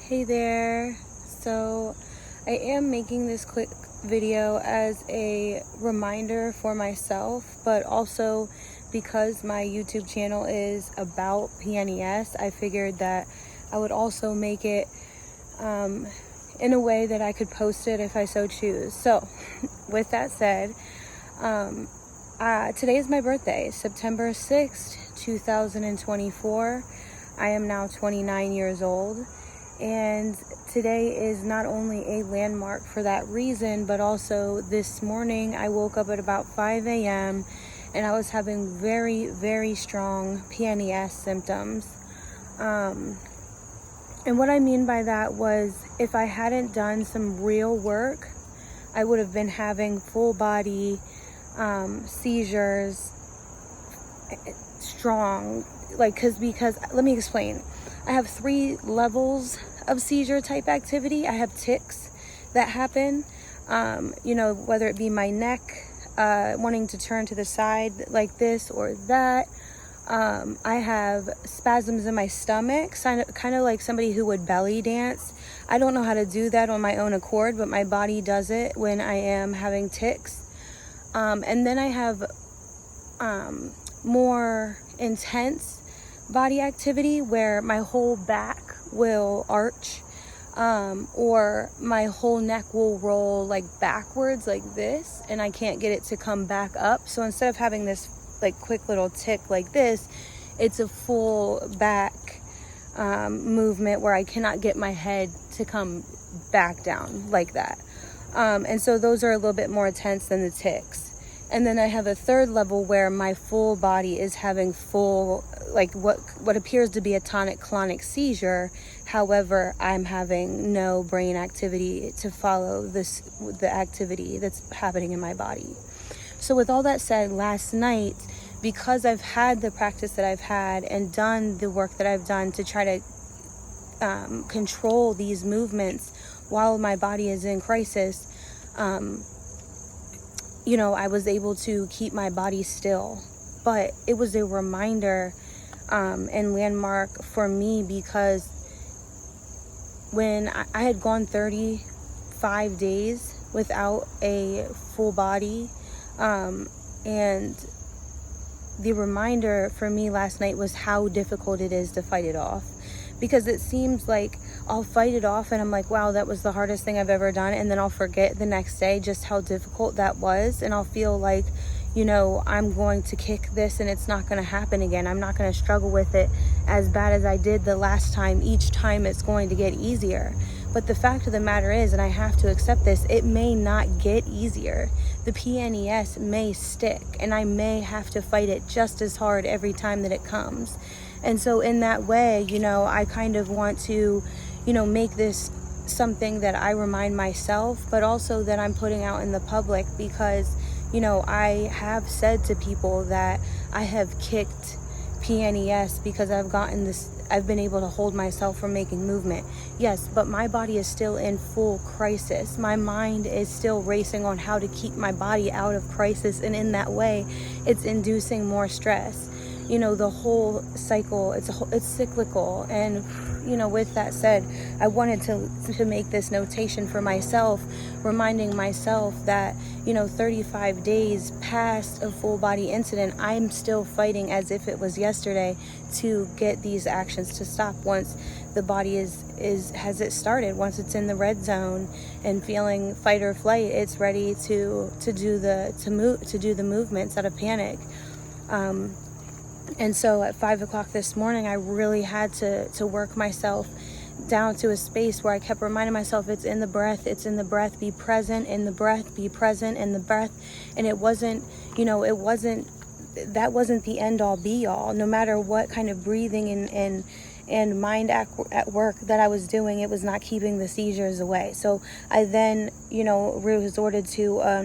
Hey there. So I am making this quick video as a reminder for myself, but also because my YouTube channel is about PNES, I figured that I would also make it in a way that I could post it if I so choose. So with that said, today is my birthday, September 6th, 2024. I am now 29 years old. And today is not only a landmark for that reason, but also this morning I woke up at about 5 a.m. and I was having very, very strong PNES symptoms. And what I mean by that was if I hadn't done some real work, I would have been having full body seizures, strong, because let me explain. I have 3 levels of seizure type activity. I have tics that happen, whether it be my neck, wanting to turn to the side like this or that. I have spasms in my stomach, kind of like somebody who would belly dance. I don't know how to do that on my own accord, but my body does it when I am having tics. And then I have more intense body activity where my whole back will arch, or my whole neck will roll like backwards like this, and I can't get it to come back up. So instead of having this like quick little tick like this, it's a full back movement where I cannot get my head to come back down like that. And so those are a little bit more intense than the tics. And then I have a 3rd level where my full body is having full, like what appears to be a tonic-clonic seizure. However, I'm having no brain activity to follow the activity that's happening in my body. So with all that said, last night, because I've had the practice that I've had and done the work that I've done to try to control these movements while my body is in crisis, I was able to keep my body still. But it was a reminder and landmark for me, because when I had gone 35 days without a full body, and the reminder for me last night was how difficult it is to fight it off. Because it seems like I'll fight it off and I'm like, wow, that was the hardest thing I've ever done. And then I'll forget the next day just how difficult that was. And I'll feel like, I'm going to kick this and it's not going to happen again. I'm not going to struggle with it as bad as I did the last time. Each time it's going to get easier. But the fact of the matter is, and I have to accept this, it may not get easier. The PNES may stick and I may have to fight it just as hard every time that it comes. And so in that way, I kind of want to, make this something that I remind myself, but also that I'm putting out in the public, because, I have said to people that I have kicked PNES because I've been able to hold myself from making movement. Yes, but my body is still in full crisis. My mind is still racing on how to keep my body out of crisis. And in that way, it's inducing more stress. The whole cycle, it's cyclical. And, with that said, I wanted to make this notation for myself, reminding myself that, 35 days past a full body incident, I'm still fighting as if it was yesterday to get these actions to stop. Once the body has it started, once it's in the red zone and feeling fight or flight, it's ready to do the movements out of panic. And so at 5 o'clock this morning, I really had to work myself down to a space where I kept reminding myself, it's in the breath, be present in the breath, be present in the breath. And it wasn't, that wasn't the end all be all. No matter what kind of breathing and mind at work that I was doing, it was not keeping the seizures away. So I then, resorted to a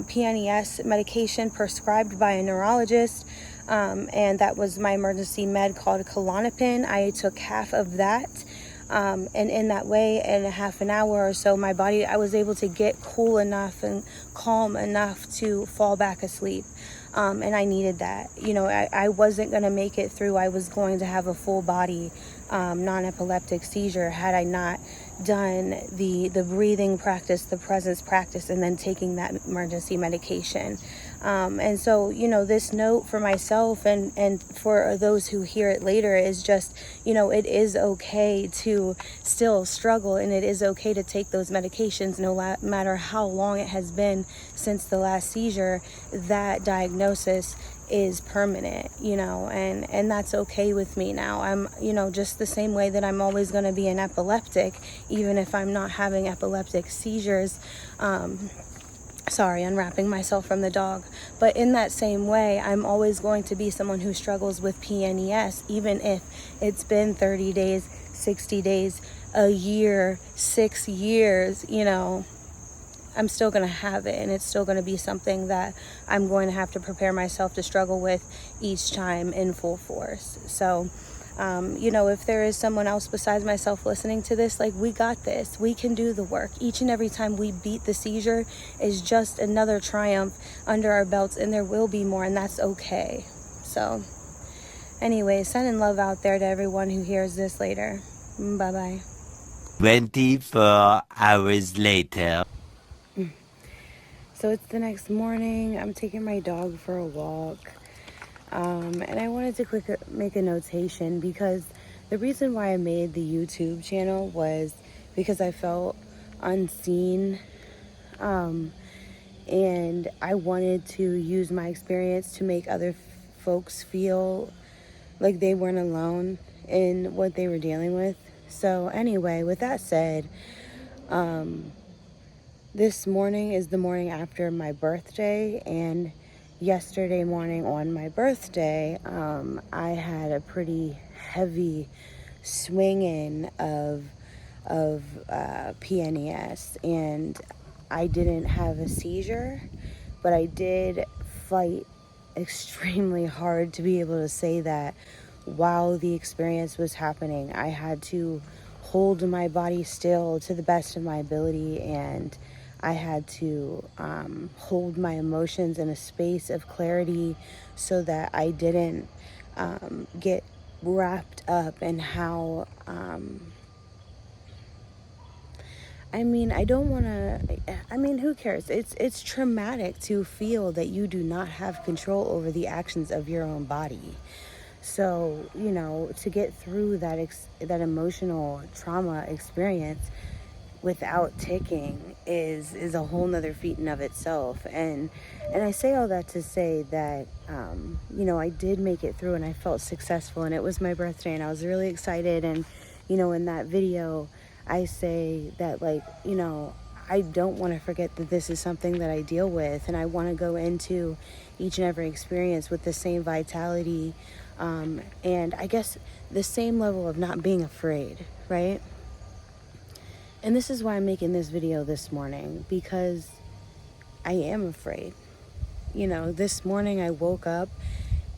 PNES medication prescribed by a neurologist. And that was my emergency med called Klonopin. I took half of that. And in that way, in a half an hour or so, my body, I was able to get cool enough and calm enough to fall back asleep. And I needed that. You know, I wasn't going to make it through. I was going to have a full body non-epileptic seizure had I not done the breathing practice, the presence practice, and then taking that emergency medication. And so, you know, this note for myself and for those who hear it later is just, you know, it is okay to still struggle, and it is okay to take those medications no matter how long it has been since the last seizure. That diagnosis is permanent, you know, and that's okay with me now. I'm, you know, just the same way that I'm always going to be an epileptic, even if I'm not having epileptic seizures. Sorry, unwrapping myself from the dog. But in that same way, I'm always going to be someone who struggles with PNES, even if it's been 30 days, 60 days, a year, 6 years, you know, I'm still going to have it, and it's still going to be something that I'm going to have to prepare myself to struggle with each time in full force. So, you know, if there is someone else besides myself listening to this, like, we got this. We can do the work. Each and every time we beat the seizure is just another triumph under our belts, and there will be more, and that's okay. So, anyway, sending love out there to everyone who hears this later. Bye-bye. 24 hours later. So it's the next morning. I'm taking my dog for a walk. And I wanted to make a notation, because the reason why I made the YouTube channel was because I felt unseen. And I wanted to use my experience to make other folks feel like they weren't alone in what they were dealing with. So anyway, with that said, this morning is the morning after my birthday, and yesterday morning on my birthday, I had a pretty heavy swinging of PNES, and I didn't have a seizure, but I did fight extremely hard to be able to say that while the experience was happening. I had to hold my body still to the best of my ability, and I had to hold my emotions in a space of clarity so that I didn't get wrapped up in how I don't want to, who cares? It's traumatic to feel that you do not have control over the actions of your own body. So, you know, to get through that emotional trauma experience without ticking is a whole nother feat in of itself. And I say all that to say that, you know, I did make it through, and I felt successful, and it was my birthday, and I was really excited. And, you know, in that video, I say that, like, you know, I don't want to forget that this is something that I deal with, and I want to go into each and every experience with the same vitality, and I guess the same level of not being afraid, right? And this is why I'm making this video this morning, because I am afraid. You know, this morning I woke up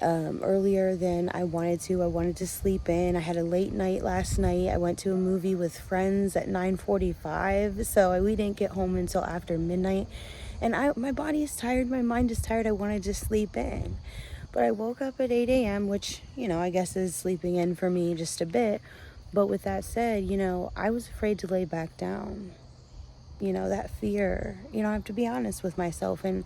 earlier than I wanted to. I wanted to sleep in. I had a late night last night. I went to a movie with friends at 9:45, so we didn't get home until after midnight. And my body is tired, my mind is tired. I wanted to sleep in. But I woke up at 8 a.m., which, you know, I guess is sleeping in for me just a bit. But with that said, you know, I was afraid to lay back down. You know, that fear, you know, I have to be honest with myself and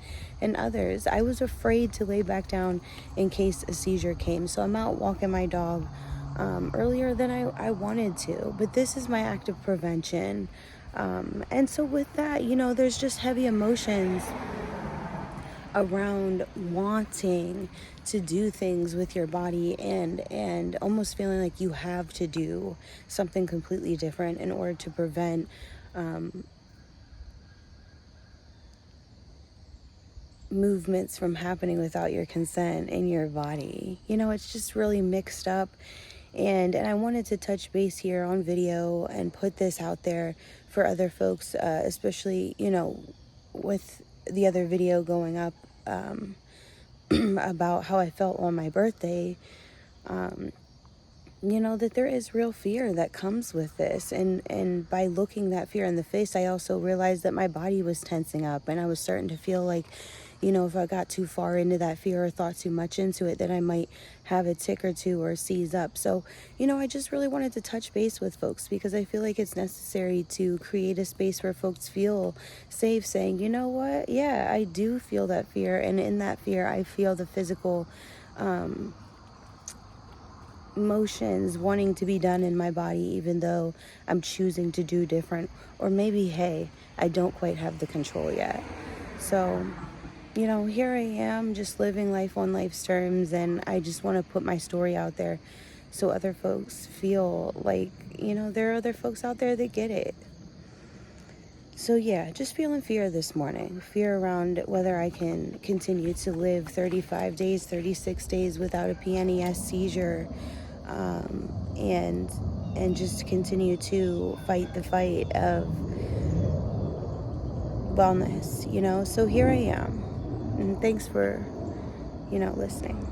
others. I was afraid to lay back down in case a seizure came. So I'm out walking my dog earlier than I wanted to. But this is my act of prevention. And so with that, you know, there's just heavy emotions around wanting to do things with your body, and almost feeling like you have to do something completely different in order to prevent movements from happening without your consent in your body. You know, it's just really mixed up. And I wanted to touch base here on video and put this out there for other folks, especially, you know, with the other video going up about how I felt on my birthday. You know, that there is real fear that comes with this. And by looking that fear in the face, I also realized that my body was tensing up, and I was starting to feel like, if I got too far into that fear or thought too much into it, then I might have a tick or two or seize up. So, I just really wanted to touch base with folks because I feel like it's necessary to create a space where folks feel safe saying, you know what, yeah, I do feel that fear. And in that fear, I feel the physical motions wanting to be done in my body, even though I'm choosing to do different. Or maybe, hey, I don't quite have the control yet. So, here I am just living life on life's terms, and I just want to put my story out there so other folks feel like, there are other folks out there that get it. So yeah, just feeling fear this morning. Fear around whether I can continue to live 35 days, 36 days without a PNES seizure, and just continue to fight the fight of wellness, So here I am. And thanks for, listening.